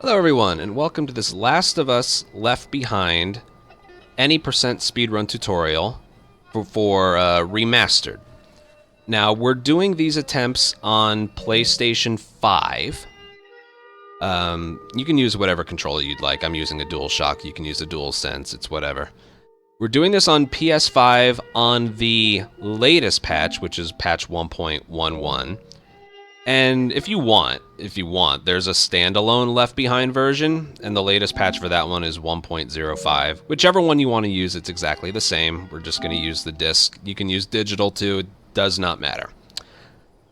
Hello everyone, and welcome to this Last of Us Left Behind any percent speedrun tutorial for Remastered. Now, we're doing these attempts on PlayStation 5. You can use whatever controller you'd like. I'm using a DualShock, you can use a DualSense, it's whatever. We're doing this on PS5 on the latest patch, which is patch 1.11. And if you want, there's a standalone Left Behind version, and the latest patch for that one is 1.05. Whichever one you want to use, it's exactly the same. We're just going to use the disc. You can use digital too, it does not matter.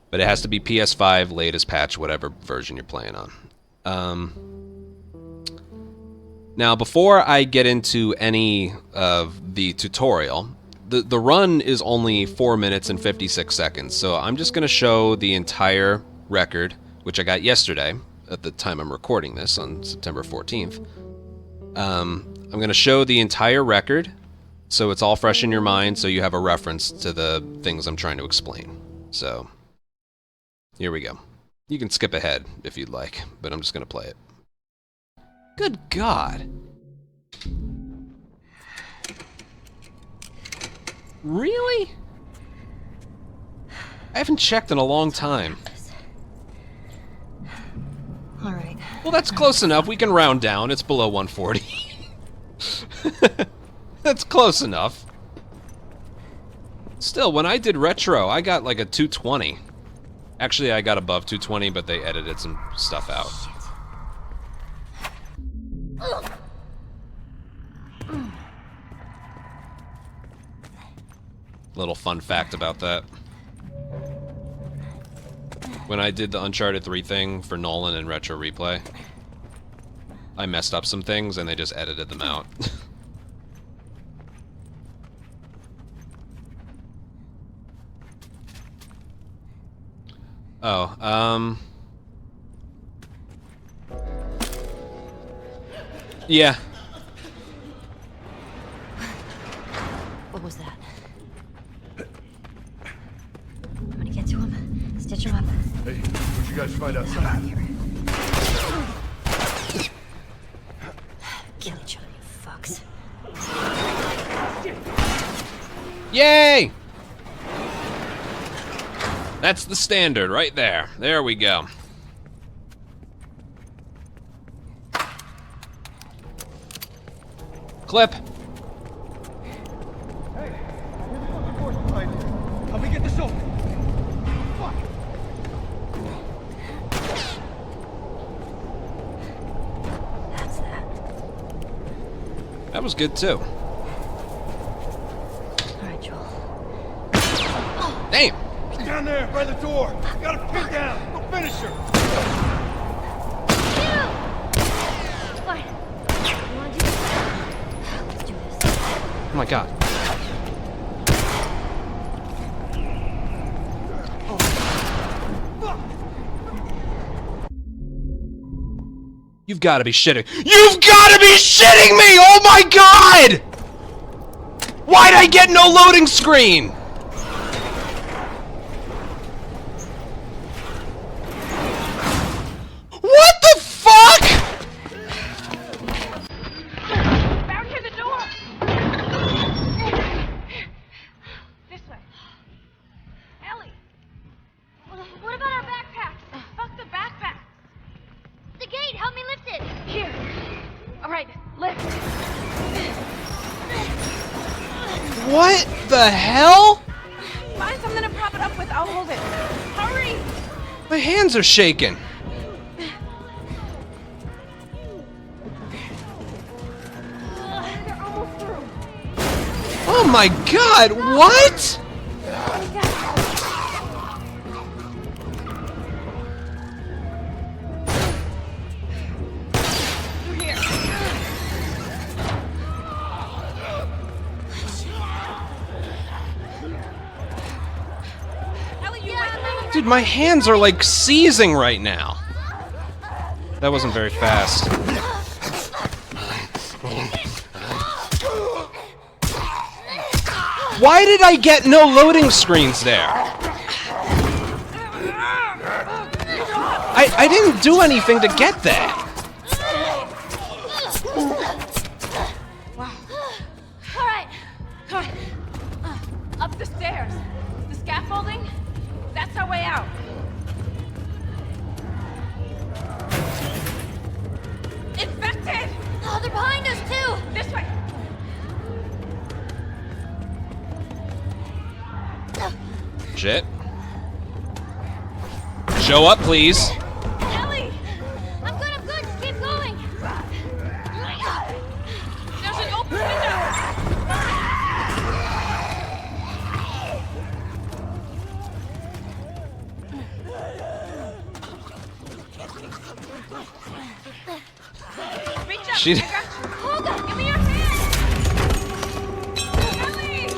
But it has to be PS5, latest patch, whatever version you're playing on. Now, before I get into any of the tutorial, the run is only 4 minutes and 56 seconds, so I'm just going to show the entire record, which I got yesterday, at the time I'm recording this, on September 14th. I'm going to show the entire record, so it's all fresh in your mind, so you have a reference to the things I'm trying to explain. So, here we go. You can skip ahead if you'd like, but I'm just going to play it. Good God! Really? I haven't checked in a long time. All right. Well, that's close enough. We can round down. It's below 140. That's close enough. Still, when I did retro, I got like a 220. Actually, I got above 220, but they edited some stuff out. Little fun fact about that. When I did the Uncharted 3 thing for Nolan and Retro Replay, I messed up some things and they just edited them out. Oh, yeah. What was that? I'm gonna get to him. Stitch him up. Hey, what'd you guys find outside? Kill each other, you fucks. Yay! That's the standard right there. There we go. Clip. Hey, help me get this open. Fuck. That's that. That was good too. All right, Joel. Damn! Get down there by the door. Got her pinned down. Go finish her. Fine. You wanna do this? Let's do this. Oh my God. You've got to be shitting. You've got to be shitting me! Oh my God! Why'd I get no loading screen? What the fuck? Out here, the door! This way. Ellie! What about our backpacks? Fuck the backpacks! The gate! Help me lift it! Here. Alright, lift. What the hell? Find something to prop it up with. I'll hold it. Hurry! My hands are shaking. They're almost through. Oh my God, what? Through here. Ellie, you wait. Dude, my hands are like seizing right now. That wasn't very fast. Why did I get no loading screens there? I didn't do anything to get that. way out. Infected! Oh, they're behind us too. This way. Shit. Show up, please. Ellie! I'm good. Just keep going. There's an open window. Reach up. She- I got you. Hold on. Give me your hand. Ellie!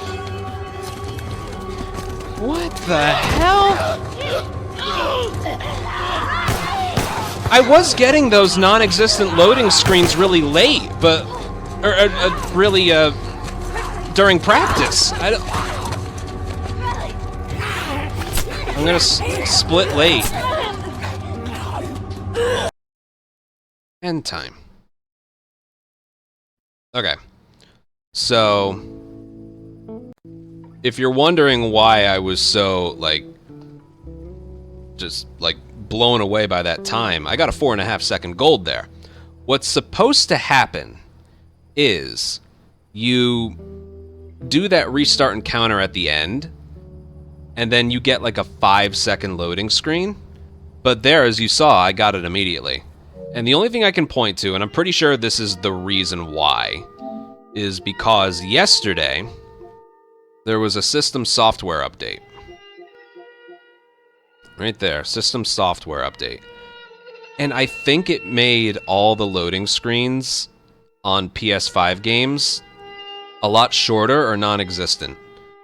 What the hell? I was getting those non-existent loading screens really late, but really during practice. I'm gonna split late. End time. Okay. So, if you're wondering why I was so, like, just, like, blown away by that time, I got a 4.5 second gold there. What's supposed to happen is you do that restart encounter at the end, and then you get, like, a 5-second loading screen. But there, as you saw, I got it immediately. And the only thing I can point to, and I'm pretty sure this is the reason why, is because yesterday there was a system software update. Right there, system software update. And I think it made all the loading screens on PS5 games a lot shorter or non-existent.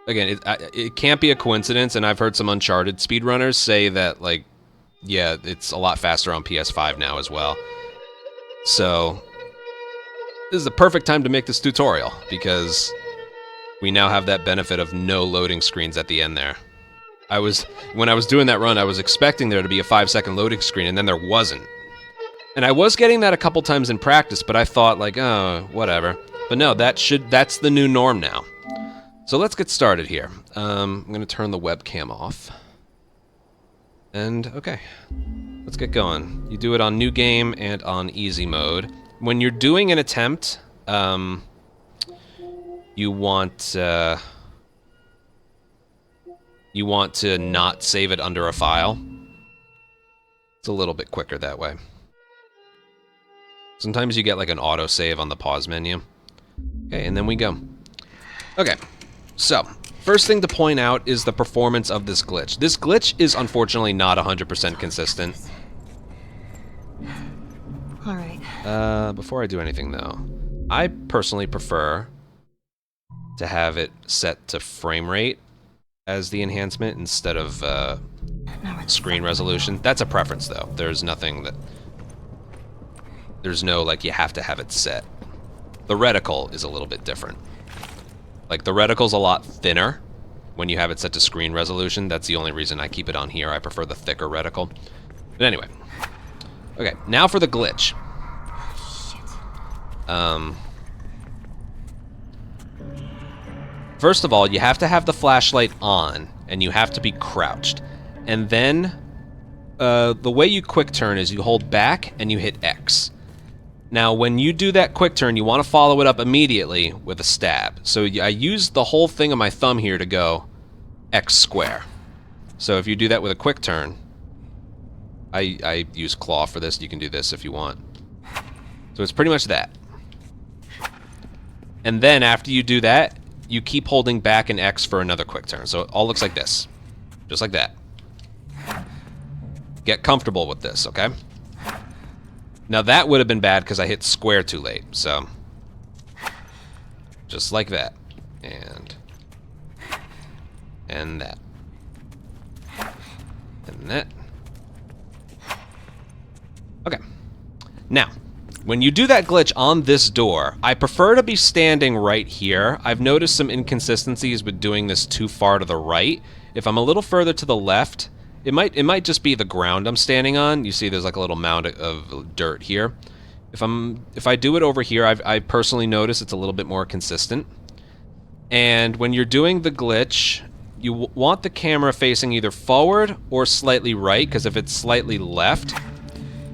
Again, it can't be a coincidence, and I've heard some Uncharted speedrunners say that, like, yeah, it's a lot faster on PS5 now as well. So, this is the perfect time to make this tutorial, because we now have that benefit of no loading screens at the end there. When I was doing that run, I was expecting there to be a 5-second loading screen, and then there wasn't. And I was getting that a couple times in practice, but I thought, like, oh, whatever. But no, that's the new norm now. So let's get started here. I'm going to turn the webcam off. And, okay. Let's get going. You do it on new game and on easy mode. When you're doing an attempt, you want to not save it under a file. It's a little bit quicker that way. Sometimes you get like an autosave on the pause menu. Okay, and then we go. Okay, so first thing to point out is the performance of this glitch. This glitch is unfortunately not 100% consistent. All right. Before I do anything though, I personally prefer to have it set to frame rate as the enhancement instead of screen resolution. That's a preference though. There's nothing that... There's no, like, you have to have it set. The reticle is a little bit different. Like, the reticle's a lot thinner when you have it set to screen resolution. That's the only reason I keep it on here. I prefer the thicker reticle. But anyway. Okay, now for the glitch. First of all, you have to have the flashlight on, and you have to be crouched. And then, the way you quick turn is you hold back and you hit X. Now, when you do that quick turn, you want to follow it up immediately with a stab. So I use the whole thing of my thumb here to go X square. So if you do that with a quick turn, I use claw for this. You can do this if you want. So it's pretty much that. And then after you do that, you keep holding back an X for another quick turn. So it all looks like this. Just like that. Get comfortable with this, okay? Now that would have been bad because I hit square too late, so... Just like that. And that. And that. Okay. Now, when you do that glitch on this door, I prefer to be standing right here. I've noticed some inconsistencies with doing this too far to the right. If I'm a little further to the left, it might just be the ground I'm standing on. You see there's like a little mound of dirt here. If I do it over here, I personally notice it's a little bit more consistent. And when you're doing the glitch, want the camera facing either forward or slightly right, because if it's slightly left,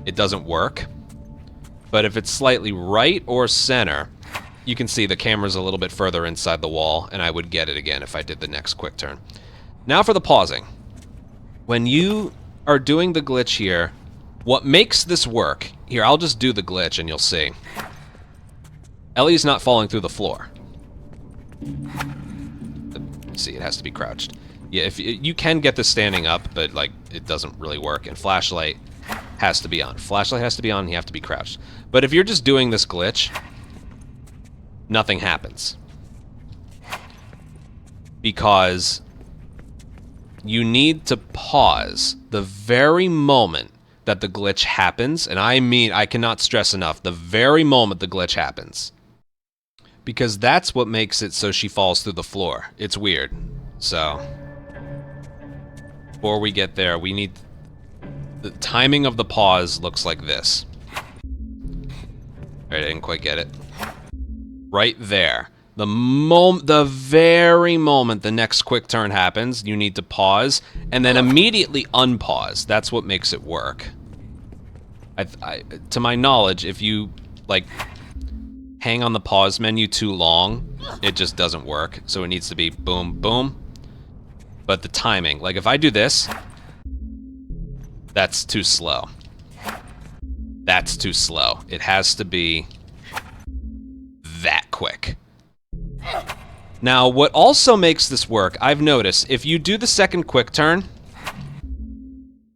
it doesn't work. But if it's slightly right or center, you can see the camera's a little bit further inside the wall, and I would get it again if I did the next quick turn. Now for the pausing. When you are doing the glitch here, what makes this work... Here, I'll just do the glitch and you'll see. Ellie's not falling through the floor. See, it has to be crouched. Yeah, if you can get this standing up, but like it doesn't really work. And flashlight has to be on. Flashlight has to be on. You have to be crouched. But if you're just doing this glitch, nothing happens because you need to pause the very moment that the glitch happens, and I mean, I cannot stress enough, the very moment the glitch happens. Because that's what makes it so she falls through the floor. It's weird. So, before we get there, we need... The timing of the pause looks like this. Alright, I didn't quite get it. Right there. The very moment the next quick turn happens, you need to pause, and then immediately unpause. That's what makes it work. To my knowledge, if you, like, hang on the pause menu too long, it just doesn't work. So it needs to be boom, boom. But the timing, like if I do this, that's too slow. That's too slow. It has to be that quick. Now, what also makes this work, I've noticed, if you do the second quick turn,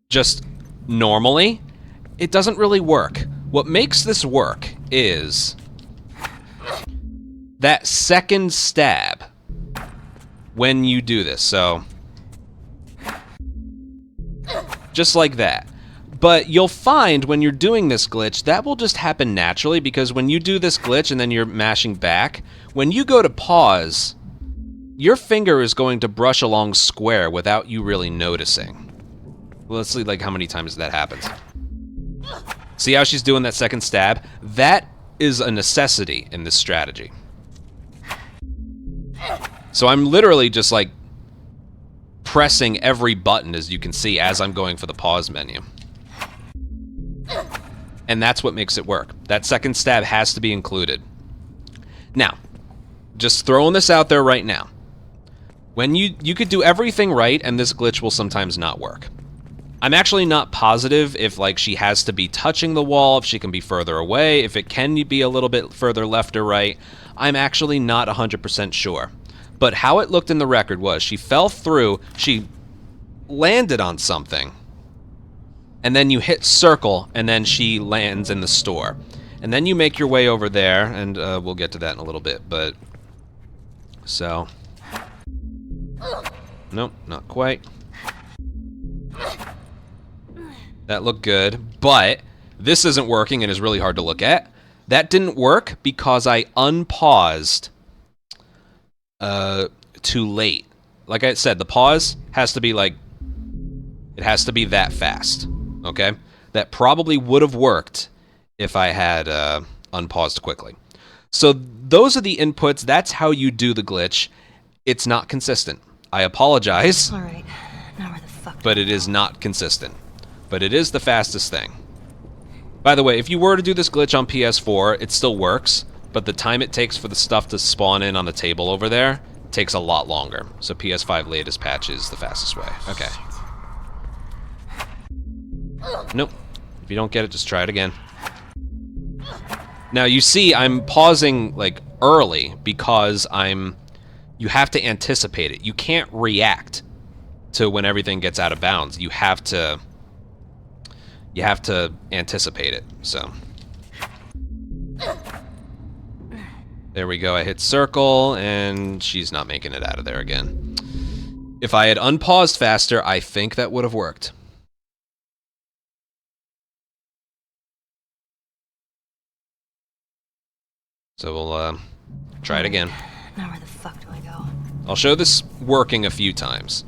just normally, it doesn't really work. What makes this work is that second stab when you do this. So, just like that. But you'll find when you're doing this glitch, that will just happen naturally, because when you do this glitch and then you're mashing back, when you go to pause, your finger is going to brush along square without you really noticing. Let's see like how many times that happens. See how she's doing that second stab? That is a necessity in this strategy. So I'm literally just like pressing every button, as you can see, as I'm going for the pause menu. And that's what makes it work. That second stab has to be included. Now, just throwing this out there right now. When you could do everything right, and this glitch will sometimes not work. I'm actually not positive if like she has to be touching the wall, if she can be further away, if it can be a little bit further left or right. I'm actually not 100% sure. But how it looked in the record was she fell through, she landed on something, and then you hit circle, and then she lands in the store. And then you make your way over there, and we'll get to that in a little bit, but... So... Nope, not quite. That looked good, but this isn't working and is really hard to look at. That didn't work because I unpaused too late. Like I said, the pause has to be like... It has to be that fast, okay? That probably would have worked if I had unpaused quickly. So those are the inputs. That's how you do the glitch. It's not consistent. I apologize. All right, now where the fuck? But it is not consistent. But it is the fastest thing. By the way, if you were to do this glitch on PS4, it still works, but the time it takes for the stuff to spawn in on the table over there takes a lot longer. So PS5 latest patch is the fastest way. Okay. Nope. If you don't get it, just try it again. Now you see I'm pausing like early because you have to anticipate it. You can't react to when everything gets out of bounds. You have to anticipate it. So there we go. I hit circle and she's not making it out of there again. If I had unpaused faster, I think that would have worked. So we'll try it again. Now where the fuck do I go? I'll show this working a few times.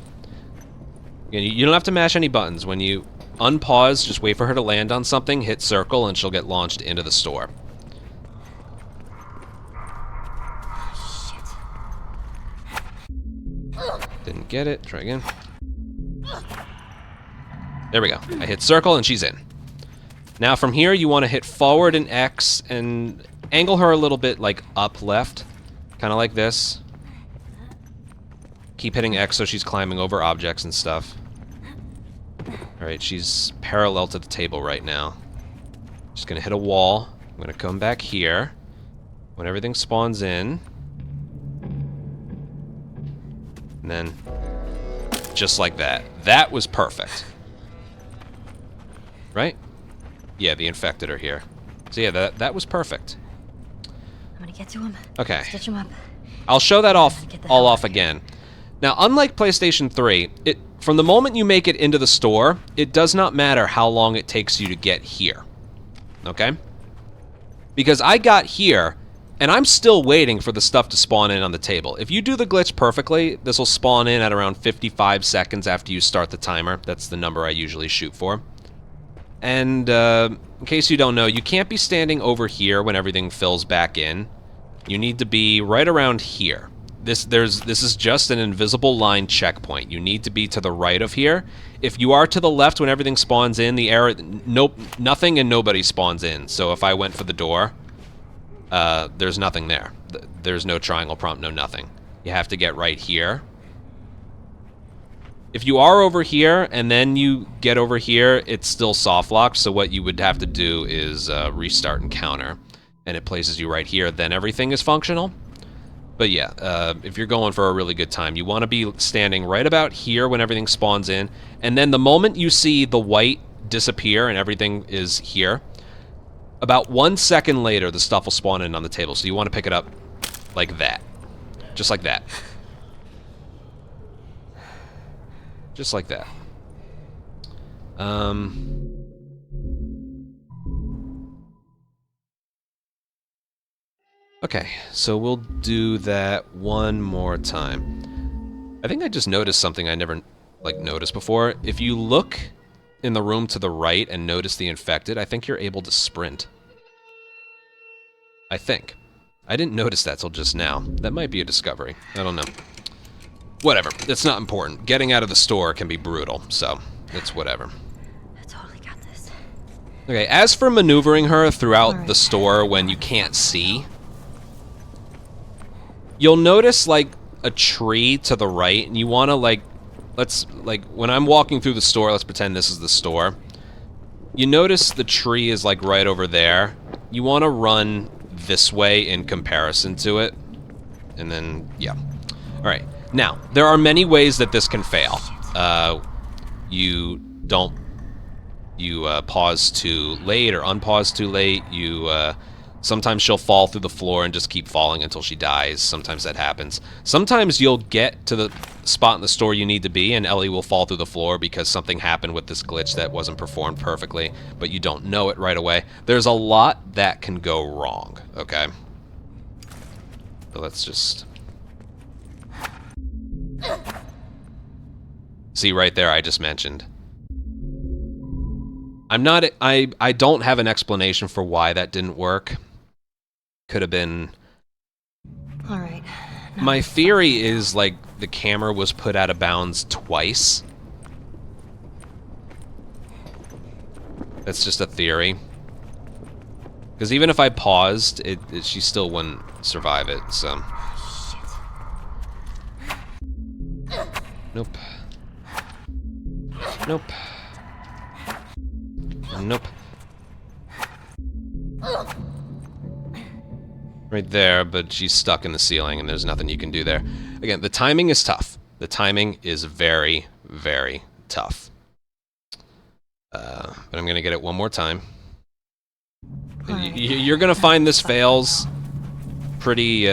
Again, you don't have to mash any buttons. When you unpause, just wait for her to land on something, hit circle, and she'll get launched into the store. Shit. Didn't get it. Try again. There we go. I hit circle and she's in. Now from here you want to hit forward and X and angle her a little bit like up left. Kind of like this. Keep hitting X so she's climbing over objects and stuff. Alright, she's parallel to the table right now. Just gonna hit a wall. I'm gonna come back here. When everything spawns in. And then, just like that. That was perfect. Right? Yeah, the infected are here. So yeah, that was perfect. I'm gonna get to him. Okay. Stitch him up. I'll show that Get the hell all out off of here. again. Now, unlike PlayStation 3, from the moment you make it into the store, it does not matter how long it takes you to get here. Okay? Because I got here, and I'm still waiting for the stuff to spawn in on the table. If you do the glitch perfectly, this will spawn in at around 55 seconds after you start the timer. That's the number I usually shoot for. And in case you don't know, you can't be standing over here when everything fills back in. You need to be right around here. This is just an invisible line checkpoint. You need to be to the right of here. If you are to the left when everything spawns in, the area, nothing and nobody spawns in. So if I went for the door, there's nothing there. There's no triangle prompt, no nothing. You have to get right here. If you are over here and then you get over here, it's still soft locked. So what you would have to do is restart and counter, and it places you right here. Then everything is functional. But yeah, if you're going for a really good time, you want to be standing right about here when everything spawns in. And then the moment you see the white disappear and everything is here, about 1 second later, the stuff will spawn in on the table. So you want to pick it up like that. Just like that. Just like that. Okay, so we'll do that one more time. I think I just noticed something I never, noticed before. If you look in the room to the right and notice the infected, I think you're able to sprint. I think. I didn't notice that till just now. That might be a discovery. I don't know. Whatever. It's not important. Getting out of the store can be brutal, so it's whatever. I totally got this. Okay, as for maneuvering her throughout the store when you can't see, you'll notice, a tree to the right, and you want to, when I'm walking through the store, let's pretend this is the store. You notice the tree is, right over there. You want to run this way in comparison to it. And then, yeah. Alright. Now, there are many ways that this can fail. You pause too late or unpause too late. Sometimes she'll fall through the floor and just keep falling until she dies. Sometimes that happens. Sometimes you'll get to the spot in the store you need to be and Ellie will fall through the floor because something happened with this glitch that wasn't performed perfectly, but you don't know it right away. There's a lot that can go wrong, okay? So let's just... See right there, I just mentioned. I don't have an explanation for why that didn't work. Could have been... Alright. My theory is, the camera was put out of bounds twice. That's just a theory. Because even if I paused, she still wouldn't survive it, so... Nope. Nope. Nope. Right there, but she's stuck in the ceiling and there's nothing you can do there. Again, the timing is tough. The timing is very, very tough. But I'm gonna get it one more time. You're gonna find this fails pretty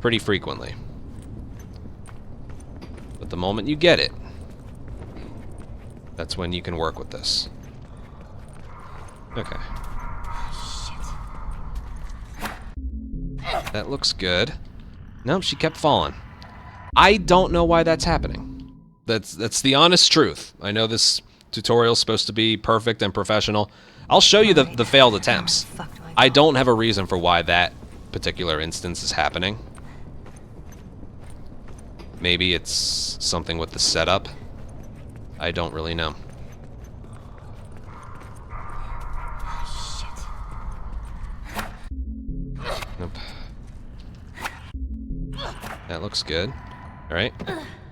frequently. But the moment you get it, that's when you can work with this. Okay. That looks good. Nope, she kept falling. I don't know why that's happening. That's the honest truth. I know this tutorial's supposed to be perfect and professional. I'll show you the failed attempts. I don't have a reason for why that particular instance is happening. Maybe it's something with the setup. I don't really know. Nope. That looks good. Alright.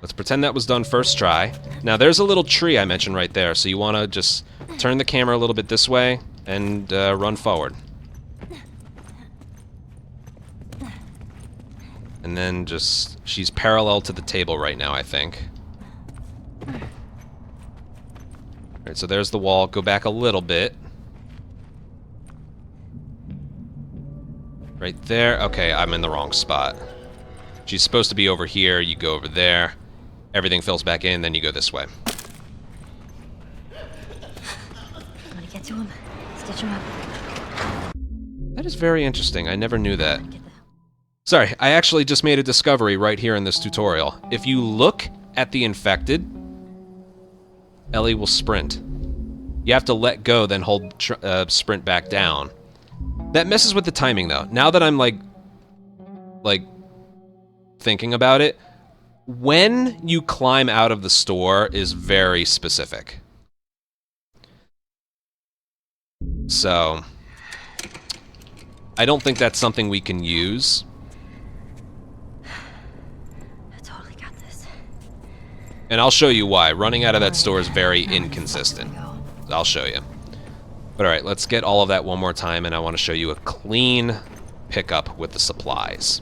Let's pretend that was done first try. Now there's a little tree I mentioned right there, so you want to just turn the camera a little bit this way and run forward. And then just... she's parallel to the table right now, I think. Alright, so there's the wall. Go back a little bit. Right there. Okay, I'm in the wrong spot. She's supposed to be over here. You go over there. Everything fills back in, then you go this way. I'm gonna get to him. Stitch him up. That is very interesting. I never knew that. Sorry, I actually just made a discovery right here in this tutorial. If you look at the infected, Ellie will sprint. You have to let go, then hold sprint back down. That messes with the timing, though. Now that I'm, like, thinking about it, when you climb out of the store is very specific. So, I don't think that's something we can use. I totally got this. And I'll show you why. Running out of that store is very inconsistent. I'll show you. But alright, let's get all of that one more time, and I want to show you a clean pickup with the supplies.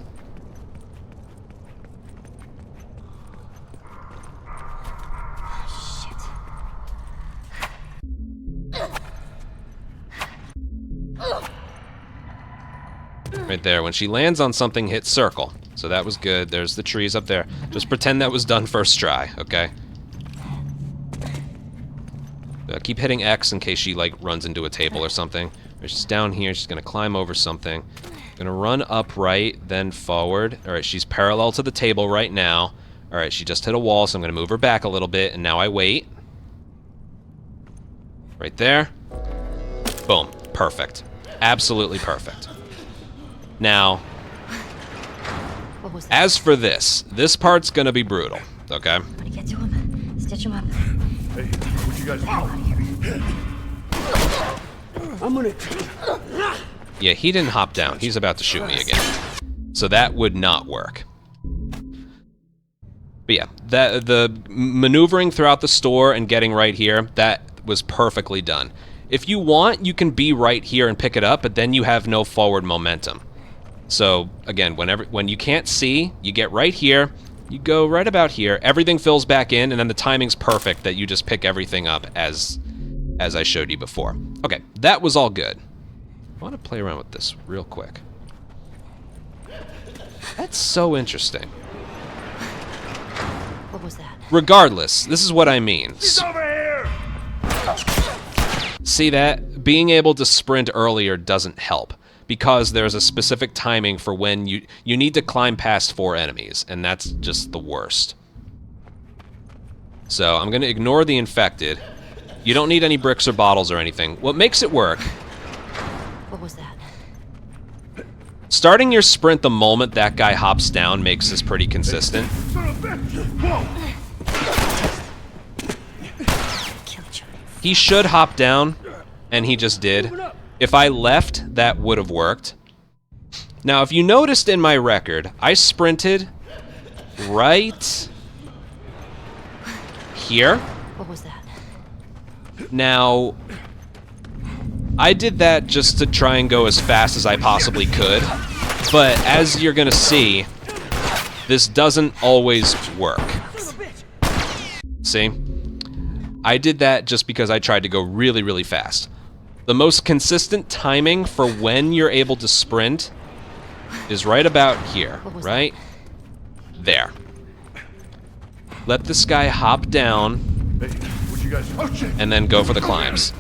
Right there. When she lands on something, hit circle. So that was good. There's the trees up there. Just pretend that was done first try, okay? Keep hitting X in case she, like, runs into a table or something. She's down here. She's going to climb over something. Gonna run upright, then forward. Alright, she's parallel to the table right now. Alright, she just hit a wall, so I'm going to move her back a little bit, and now I wait. Right there. Boom. Perfect. Absolutely perfect. Now, What was that? as for this part's gonna be brutal, okay? I'm gonna get to him. Stitch him up. Hey, what you guys doing? I'm gonna... Yeah, he didn't hop down. He's about to shoot me again. So that would not work. But yeah, the maneuvering throughout the store and getting right here, that was perfectly done. If you want, you can be right here and pick it up, but then you have no forward momentum. So, again, when you can't see, you get right here, you go right about here, everything fills back in, and then the timing's perfect that you just pick everything up as I showed you before. Okay, that was all good. I want to play around with this real quick. That's so interesting. What was that? Regardless, this is what I mean. He's over here! See that? Being able to sprint earlier doesn't help, because there's a specific timing for when you need to climb past 4 enemies, and that's just the worst. So I'm going to ignore the infected. You don't need any bricks or bottles or anything. What makes it work... What was that? starting your sprint the moment that guy hops down makes this pretty consistent. Son of a bitch! Whoa! Kill each other. He should hop down, and he just did. If I left, that would have worked. Now, if you noticed in my record, I sprinted right here. What was that? Now, I did that just to try and go as fast as I possibly could, but as you're gonna see, this doesn't always work. See? I did that just because I tried to go really, really fast. The most consistent timing for when you're able to sprint is right about here, right? There. Let this guy hop down, Hey, what you guys... Oh, shit! and then go for the climbs.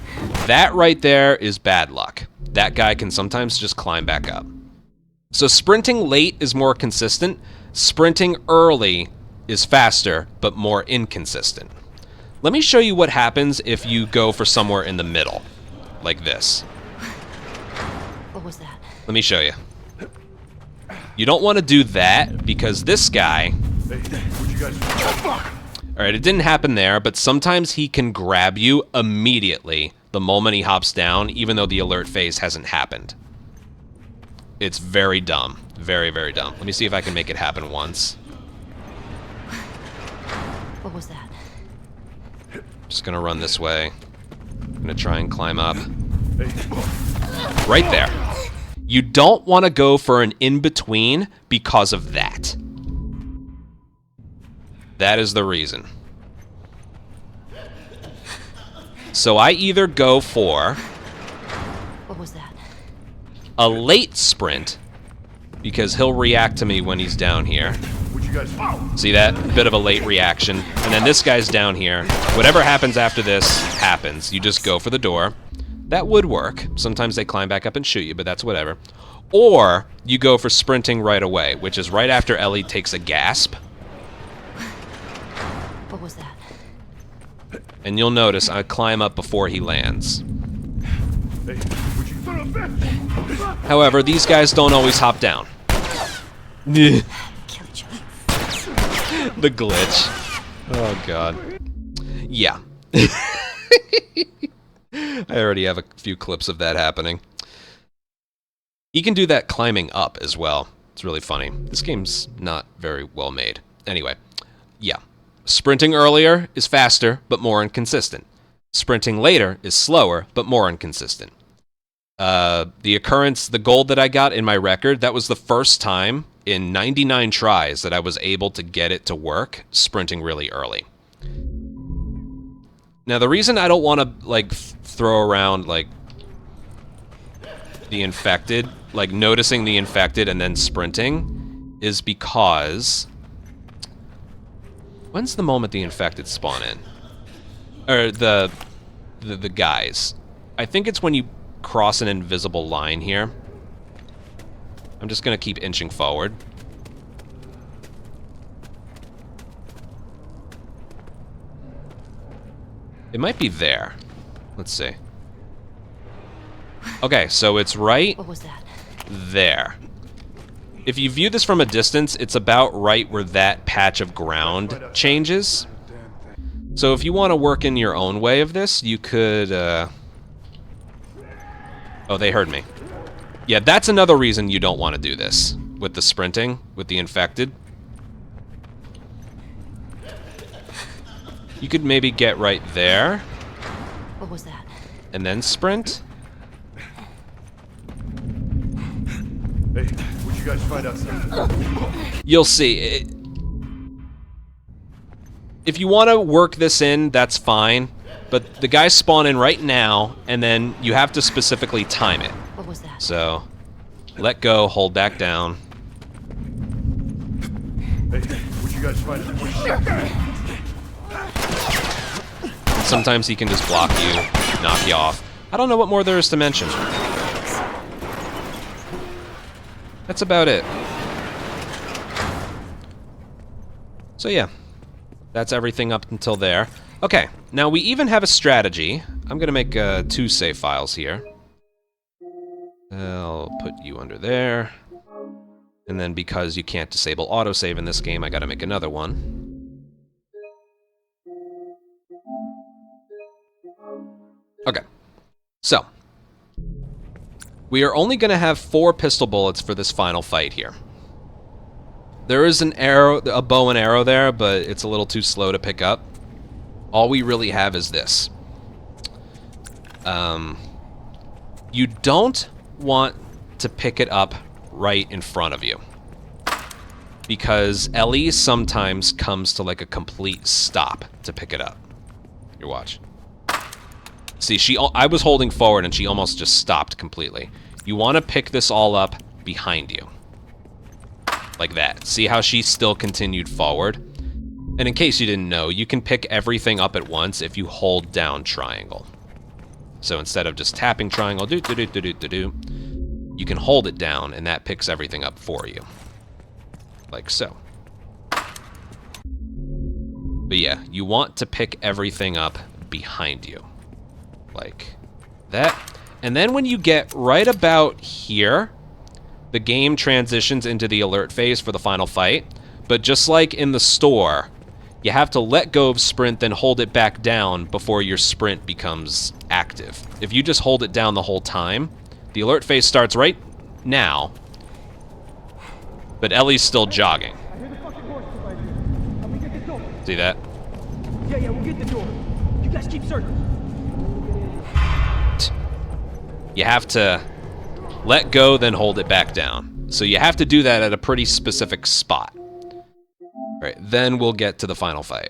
That right there is bad luck. That guy can sometimes just climb back up. So sprinting late is more consistent. Sprinting early is faster, but more inconsistent. Let me show you what happens if you go for somewhere in the middle, like this. What was that? Let me show you. You don't want to do that, because this guy Hey, what you Alright, it didn't happen there, but sometimes he can grab you immediately the moment he hops down, even though the alert phase hasn't happened. It's very dumb. Very, very dumb. Let me see if I can make it happen once. What was that? Just gonna run this way. I'm gonna try and climb up. Right there. You don't want to go for an in-between because of that. That is the reason. So I either go for What was that? a late sprint, because he'll react to me when he's down here. See that? Bit of a late reaction. And then this guy's down here. Whatever happens after this happens. You just go for the door. That would work. Sometimes they climb back up and shoot you, but that's whatever. Or you go for sprinting right away, which is right after Ellie takes a gasp. What was that? And you'll notice I climb up before he lands. However, these guys don't always hop down. The glitch. Oh, God. Yeah. I already have a few clips of that happening. He can do that climbing up as well. It's really funny. This game's not very well made. Anyway, yeah. Sprinting earlier is faster, but more inconsistent. Sprinting later is slower, but more inconsistent. The gold that I got in my record, that was the first time in 99 tries that I was able to get it to work, sprinting really early. Now, the reason I don't want to, like, throw around, like, the infected, like, noticing the infected and then sprinting, is because... When's the moment the infected spawn in? Or the guys. I think it's when you cross an invisible line here. I'm just gonna keep inching forward. It might be there. Let's see. Okay, so it's right What was that? there. If you view this from a distance, it's about right where that patch of ground changes. So if you want to work in your own way of this, you could... Oh, they heard me. Yeah, that's another reason you don't want to do this. With the sprinting, with the infected. You could maybe get right there. What was that? And then sprint. Hey, what'd you guys find out? You'll see. If you want to work this in, that's fine. But the guys spawn in right now, and then you have to specifically time it. What was that? So, let go, hold back down. Hey, what'd you guys find out? And sometimes he can just block you, knock you off. I don't know what more there is to mention. That's about it. So yeah, that's everything up until there. Okay, now we even have a strategy. I'm gonna make 2 save files here. I'll put you under there. And then because you can't disable autosave in this game, I gotta make another one. Okay, so we are only gonna have 4 pistol bullets for this final fight here. There is an arrow, a bow and arrow there, but it's a little too slow to pick up. All we really have is this. You don't want to pick it up right in front of you, because Ellie sometimes comes to like a complete stop to pick it up. Here, watch. See, I was holding forward and she almost just stopped completely. You want to pick this all up behind you. Like that. See how she still continued forward? And in case you didn't know, you can pick everything up at once if you hold down triangle. So instead of just tapping triangle, you can hold it down and that picks everything up for you. Like so. But yeah, you want to pick everything up behind you. Like that. And then when you get right about here, the game transitions into the alert phase for the final fight. but just like in the store, you have to let go of sprint, then hold it back down before your sprint becomes active. If you just hold it down the whole time, the alert phase starts right now, but Ellie's still jogging. See that? Yeah, we'll get the door. You guys keep circling. You have to let go, then hold it back down. So you have to do that at a pretty specific spot. All right, then we'll get to the final fight.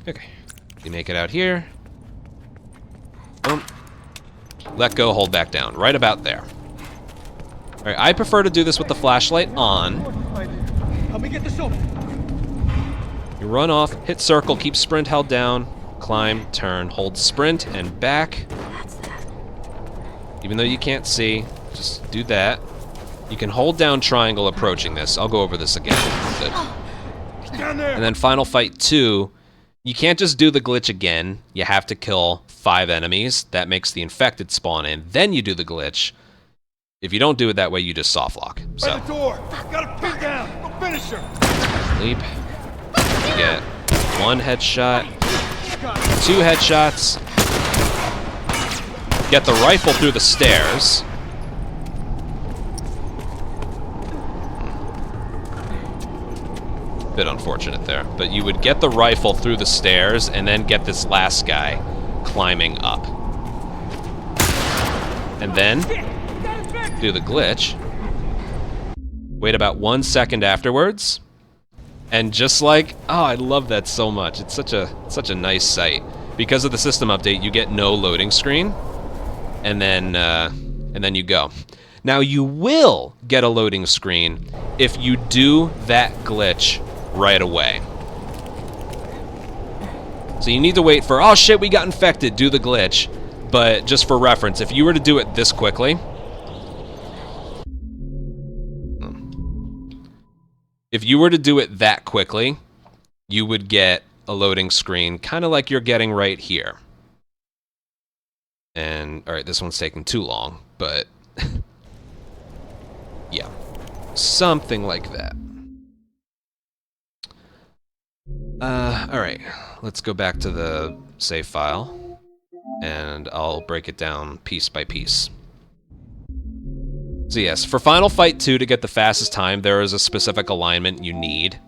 Okay, you make it out here. Boom. Let go, hold back down. Right about there. All right, I prefer to do this with the flashlight on. Help me get this open. You run off, hit circle, keep sprint held down, climb, turn, hold sprint, and back. Even though you can't see, just do that. You can hold down triangle approaching this. I'll go over this again. But, Down there. and then final fight 2, you can't just do the glitch again. You have to kill 5 enemies. That makes the infected spawn in. Then you do the glitch. If you don't do it that way, you just soft lock. By So, the door. Got to pin down. Go finish her. sleep. You get 1 headshot, 2 headshots. Get the rifle through the stairs. Bit unfortunate there, but you would get the rifle through the stairs and then get this last guy climbing up. And then do the glitch. Wait about 1 second afterwards. And just like, oh, I love that so much. It's such a nice sight. Because of the system update, you get no loading screen, and then you go. Now you will get a loading screen if you do that glitch right away. So you need to wait for, oh shit, we got infected, do the glitch. But just for reference, if you were to do it this quickly, if you were to do it that quickly, you would get a loading screen, kind of like you're getting right here. And, all right, this one's taking too long, but yeah, something like that. All right, let's go back to the save file, and I'll break it down piece by piece. So yes, for Final Fight 2, to get the fastest time, there is a specific alignment you need.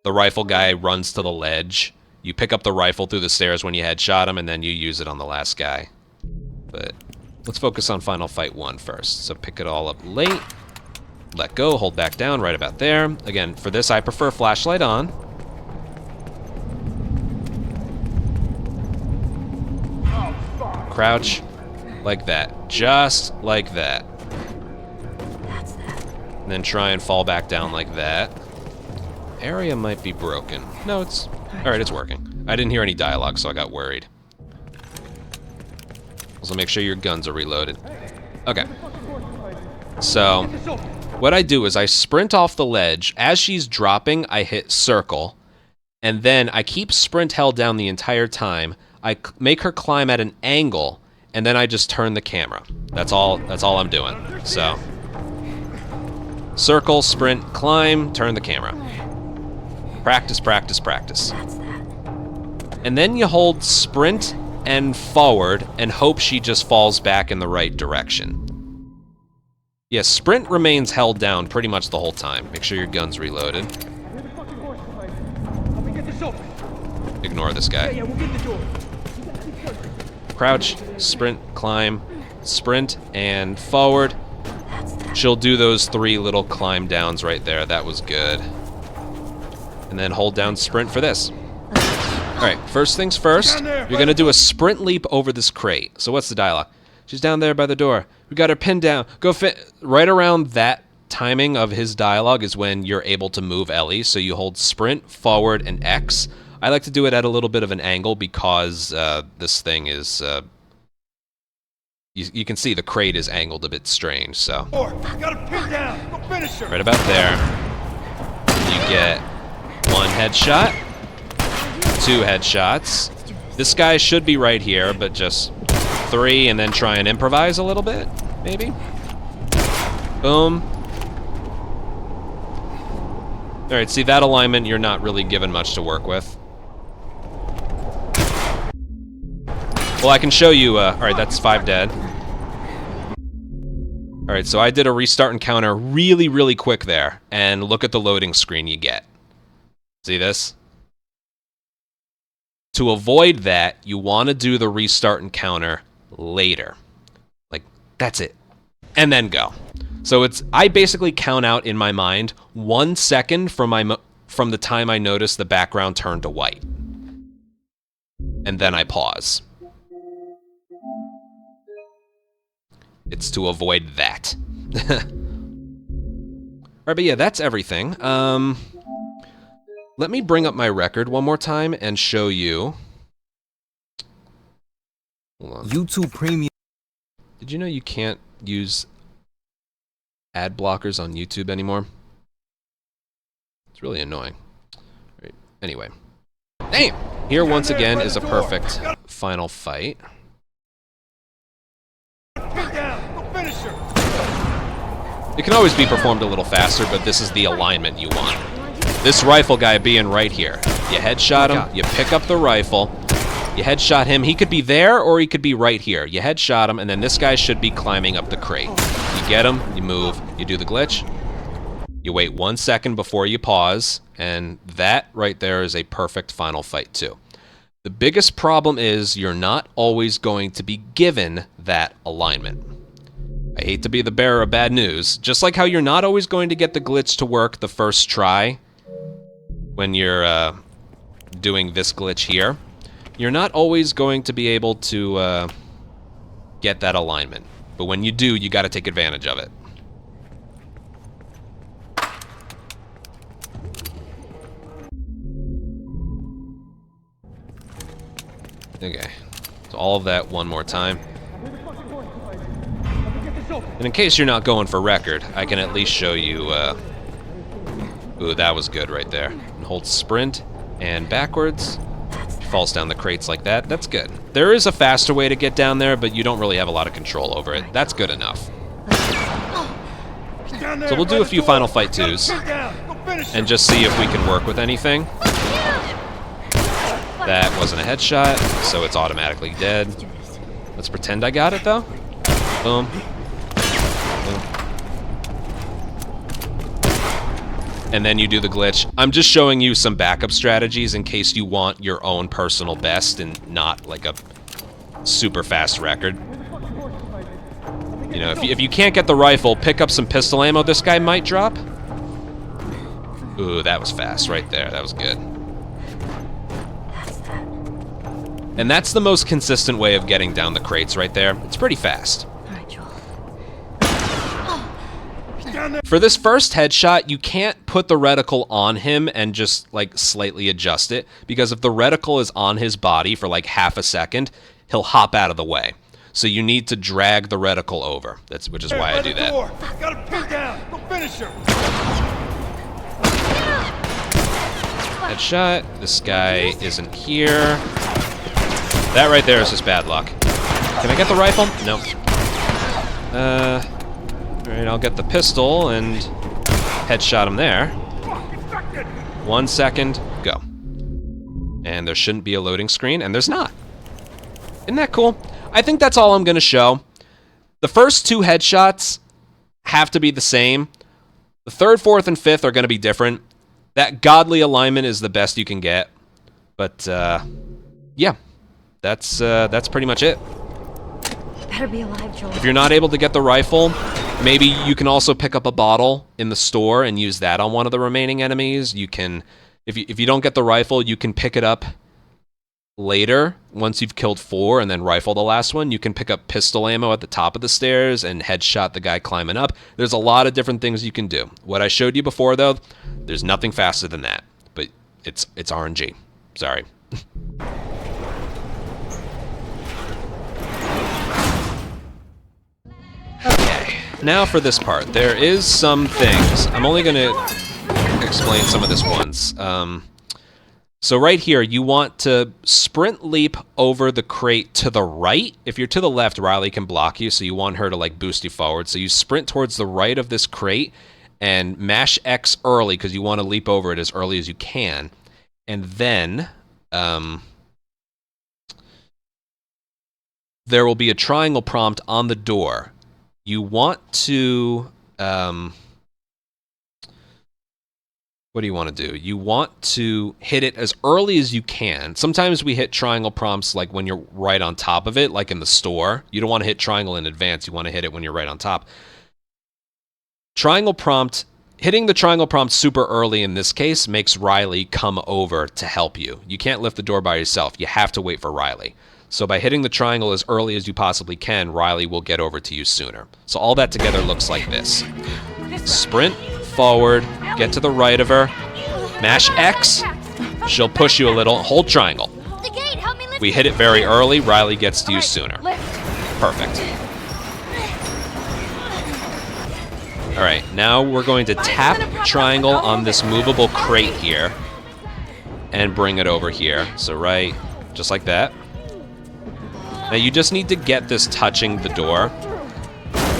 The rifle guy runs to the ledge. You pick up the rifle through the stairs when you headshot him, and then you use it on the last guy. But let's focus on Final Fight 1 first. So pick it all up late. Let go, hold back down, right about there. Again, for this, I prefer flashlight on. Crouch, like that. Just like that. And then try and fall back down like that. Area might be broken. No, it's... Alright, it's working. I didn't hear any dialogue, so I got worried. Also, make sure your guns are reloaded. Okay. So, what I do is I sprint off the ledge. As she's dropping, I hit circle. And then I keep sprint held down the entire time. I make her climb at an angle, and then I just turn the camera. That's all I'm doing. So... circle, sprint, climb, turn the camera. Practice, practice, practice. And then you hold sprint and forward and hope she just falls back in the right direction. Yeah, sprint remains held down pretty much the whole time. Make sure your gun's reloaded. Ignore this guy. Yeah, we'll get the door. Crouch, sprint, climb, sprint, and forward. She'll do those 3 little climb downs right there. That was good. And then hold down sprint for this. Alright, first things first, you're going to do a sprint leap over this crate. So what's the dialogue? She's down there by the door. We got her pinned down. Go fit. Right around that timing of his dialogue is when you're able to move Ellie. So you hold sprint, forward, and X. I like to do it at a little bit of an angle because this thing is... You can see the crate is angled a bit strange, so... Got a pin down. Go finish her. Right about there. You get 1 headshot, 2 headshots, This guy should be right here, but just 3 and then try and improvise a little bit, maybe? Boom. Alright, see that alignment, you're not really given much to work with. Well, I can show you, alright, that's 5 dead. Alright, so I did a restart encounter really, really quick there, and look at the loading screen you get. See this? To avoid that, you want to do the restart encounter later. Like, that's it. And then go. So I basically count out in my mind 1 second from the time I notice the background turned to white. And then I pause. It's to avoid that. Alright, but yeah, that's everything. Let me bring up my record one more time and show you. Hold on. YouTube Premium. Did you know you can't use ad blockers on YouTube anymore? It's really annoying. Right. Anyway. Damn! Here once again is a perfect final fight. It can always be performed a little faster, but this is the alignment you want. This rifle guy being right here. You headshot him, you pick up the rifle, you headshot him. He could be there or he could be right here. You headshot him, and then this guy should be climbing up the crate. You get him, you move, you do the glitch, you wait 1 second before you pause, and that right there is a perfect final fight too. The biggest problem is you're not always going to be given that alignment. I hate to be the bearer of bad news. Just like how you're not always going to get the glitch to work the first try when you're doing this glitch here, you're not always going to be able to get that alignment. But when you do, you got to take advantage of it. Okay, so all of that one more time. And in case you're not going for record, I can at least show you, ooh, that was good right there. And hold sprint and backwards. He falls down the crates like that. That's good. There is a faster way to get down there, but you don't really have a lot of control over it. That's good enough. So we'll do a few Final Fight 2s and just see if we can work with anything. That wasn't a headshot, so it's automatically dead. Let's pretend I got it, though. Boom. And then you do the glitch. I'm just showing you some backup strategies in case you want your own personal best and not like a super fast record. You know, if you can't get the rifle, pick up some pistol ammo this guy might drop. Ooh, that was fast right there. That was good. And that's the most consistent way of getting down the crates right there. It's pretty fast. For this first headshot, you can't put the reticle on him and just like slightly adjust it, because if the reticle is on his body for like half a second, he'll hop out of the way. So you need to drag the reticle over. Which is why I do that. Got him pinned down. Go finish her. Headshot. This guy isn't here. That right there is just bad luck. Can I get the rifle? Nope. Alright, I'll get the pistol and headshot him there. 1 second, go. And there shouldn't be a loading screen, and there's not. Isn't that cool? I think that's all I'm going to show. The first 2 headshots have to be the same. The 3rd, 4th, and 5th are going to be different. That godly alignment is the best you can get. But, yeah. That's pretty much it. Better be alive, Joel. If you're not able to get the rifle, maybe you can also pick up a bottle in the store and use that on one of the remaining enemies. You can, if you don't get the rifle, you can pick it up later once you've killed 4 and then rifle the last one. You can pick up pistol ammo at the top of the stairs and headshot the guy climbing up. There's a lot of different things you can do. What I showed you before, though, there's nothing faster than that. But it's RNG. Sorry. Okay, now for this part. There is some things. I'm only going to explain some of this once. So right here, you want to sprint leap over the crate to the right. If you're to the left, Riley can block you, so you want her to like boost you forward. So you sprint towards the right of this crate and mash X early because you want to leap over it as early as you can. And then there will be a triangle prompt on the door. You want to... what do you want to do? You want to hit it as early as you can. Sometimes we hit triangle prompts like when you're right on top of it, like in the store. You don't want to hit triangle in advance. You want to hit it when you're right on top. Triangle prompt, hitting the triangle prompt super early in this case makes Riley come over to help you. You can't lift the door by yourself. You have to wait for Riley. So by hitting the triangle as early as you possibly can, Riley will get over to you sooner. So all that together looks like this. Sprint forward, get to the right of her, mash X, she'll push you a little, hold triangle. The gate, help me lift We hit it very early, Riley gets to you sooner. Lift. Perfect. Alright, now we're going to tap triangle on this movable crate here and bring it over here. So right, just like that. Now you just need to get this touching the door.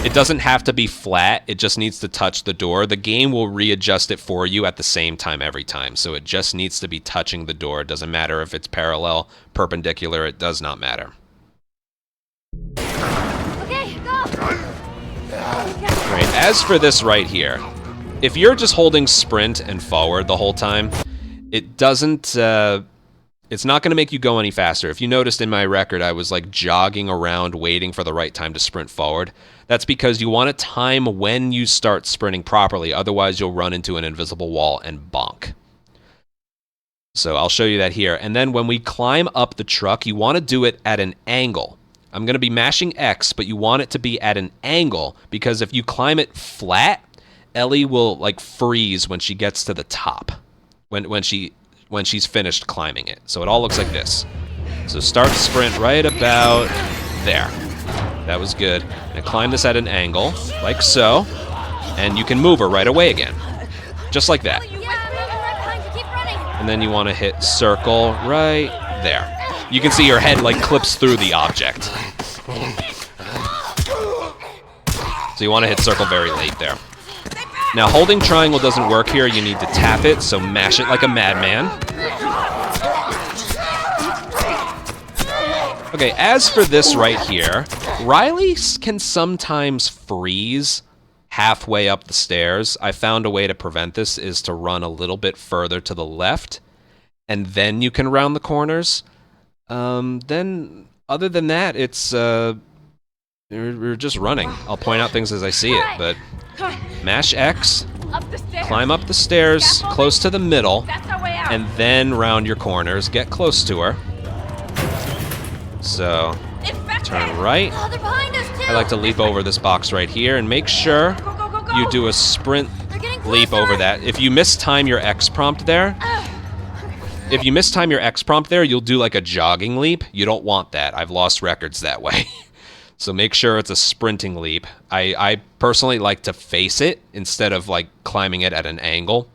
It doesn't have to be flat, it just needs to touch the door. The game will readjust it for you at the same time every time, so it just needs to be touching the door. It doesn't matter if it's parallel, perpendicular, it does not matter. Okay, go. Right, as for this right here, if you're just holding sprint and forward the whole time, it doesn't, it's not going to make you go any faster. If you noticed in my record, I was like jogging around waiting for the right time to sprint forward. That's because you want to time when you start sprinting properly, otherwise you'll run into an invisible wall and bonk. So I'll show you that here. And then when we climb up the truck, you want to do it at an angle. I'm going to be mashing X, but you want it to be at an angle because if you climb it flat, Ellie will like freeze when she gets to the top, when she's finished climbing it. So it all looks like this. So start sprint right about there. That was good. Now climb this at an angle, like so, and you can move her right away again. Just like that. Yeah, I'm right behind you. Keep running. And then you want to hit circle right there. You can see your head like clips through the object. So you want to hit circle very late there. Now holding triangle doesn't work here, you need to tap it, so mash it like a madman. Okay, as for this right here, Riley can sometimes freeze halfway up the stairs. I found a way to prevent this is to run a little bit further to the left, and then you can round the corners. Then, other than that, it's, we're just running. I'll point out things as I see it, but mash X, Up the stairs. climb up the stairs close to the middle, That's our way out. and then round your corners. Get close to her. So, Infected. turn right. Oh, they're behind us too. I like to leap over this box right here and make sure Go, go, go, go. you do a sprint They're getting leap closer. over that. If you mistime your X prompt there, you'll do like a jogging leap. You don't want that. I've lost records that way. So make sure it's a sprinting leap. I personally like to face it instead of like climbing it at an angle.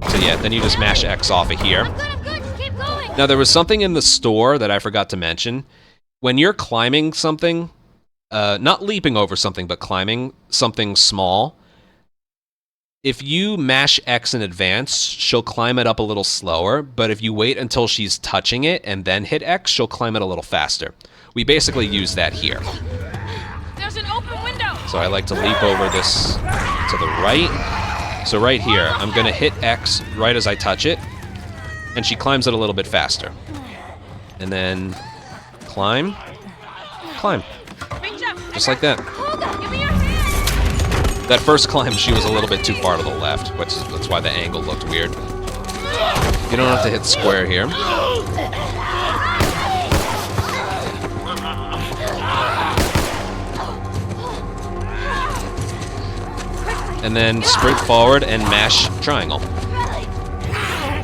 So yeah, then you just mash X off of here. I'm good. Just keep going. Now there was something in the store that I forgot to mention. When you're climbing something, not leaping over something, but climbing something small, if you mash X in advance, she'll climb it up a little slower, but if you wait until she's touching it and then hit X, she'll climb it a little faster. We basically use that here. There's an open window. So I like to leap over this to the right. So right here, I'm going to hit X right as I touch it, and she climbs it a little bit faster. And then climb, climb, Reach up. just like that. Hold on. Give me your hand. That first climb, she was a little bit too far to the left, that's why the angle looked weird. You don't have to hit square here. And then sprint forward and mash triangle.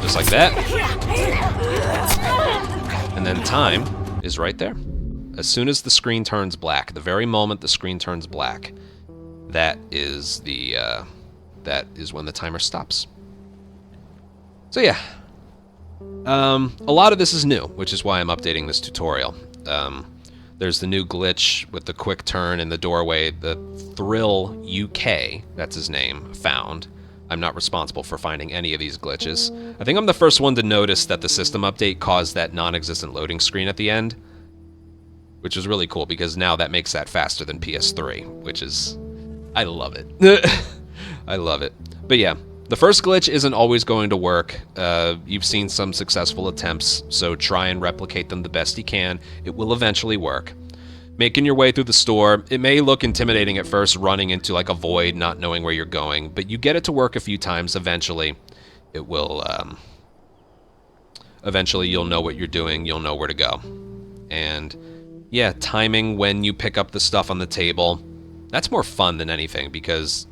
Just like that. And then time is right there. As soon as the screen turns black, the very moment the screen turns black, that is when the timer stops. So yeah, A lot of this is new, which is why I'm updating this tutorial. There's the new glitch with the quick turn in the doorway, the Thrill UK, that's his name, found. I'm not responsible for finding any of these glitches. I think I'm the first one to notice that the system update caused that non-existent loading screen at the end, which is really cool because now that makes that faster than PS3, which is... I love it. I love it. But yeah, the first glitch isn't always going to work. You've seen some successful attempts, so try and replicate them the best you can. It will eventually work. Making your way through the store, it may look intimidating at first, running into like a void, not knowing where you're going, but you get it to work a few times, eventually it will, eventually you'll know what you're doing, you'll know where to go. And yeah, timing when you pick up the stuff on the table, that's more fun than anything because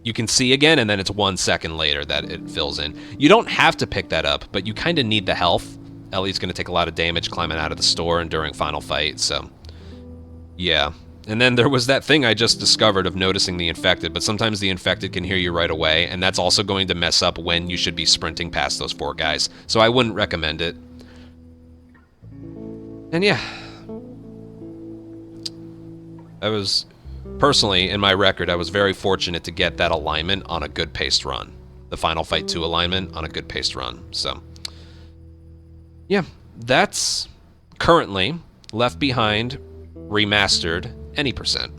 you can see again and then it's 1 second later that it fills in. You don't have to pick that up, but you kind of need the health. Ellie's going to take a lot of damage climbing out of the store and during final fight, so yeah. And then there was that thing I just discovered of noticing the infected, but sometimes the infected can hear you right away, and that's also going to mess up when you should be sprinting past those 4 guys, so I wouldn't recommend it. And yeah. I was, personally, in my record, I was very fortunate to get that alignment on a good paced run. The Final Fight 2 alignment on a good paced run, so yeah. That's currently Left Behind Remastered any percent.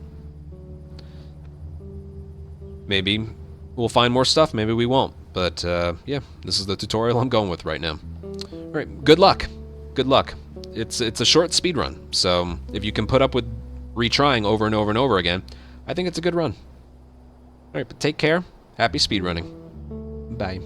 Maybe we'll find more stuff, maybe we won't. But yeah, this is the tutorial I'm going with right now. Alright, good luck. Good luck. It's a short speed run, so if you can put up with retrying over and over and over again, I think it's a good run. Alright, but take care. Happy speedrunning. Bye.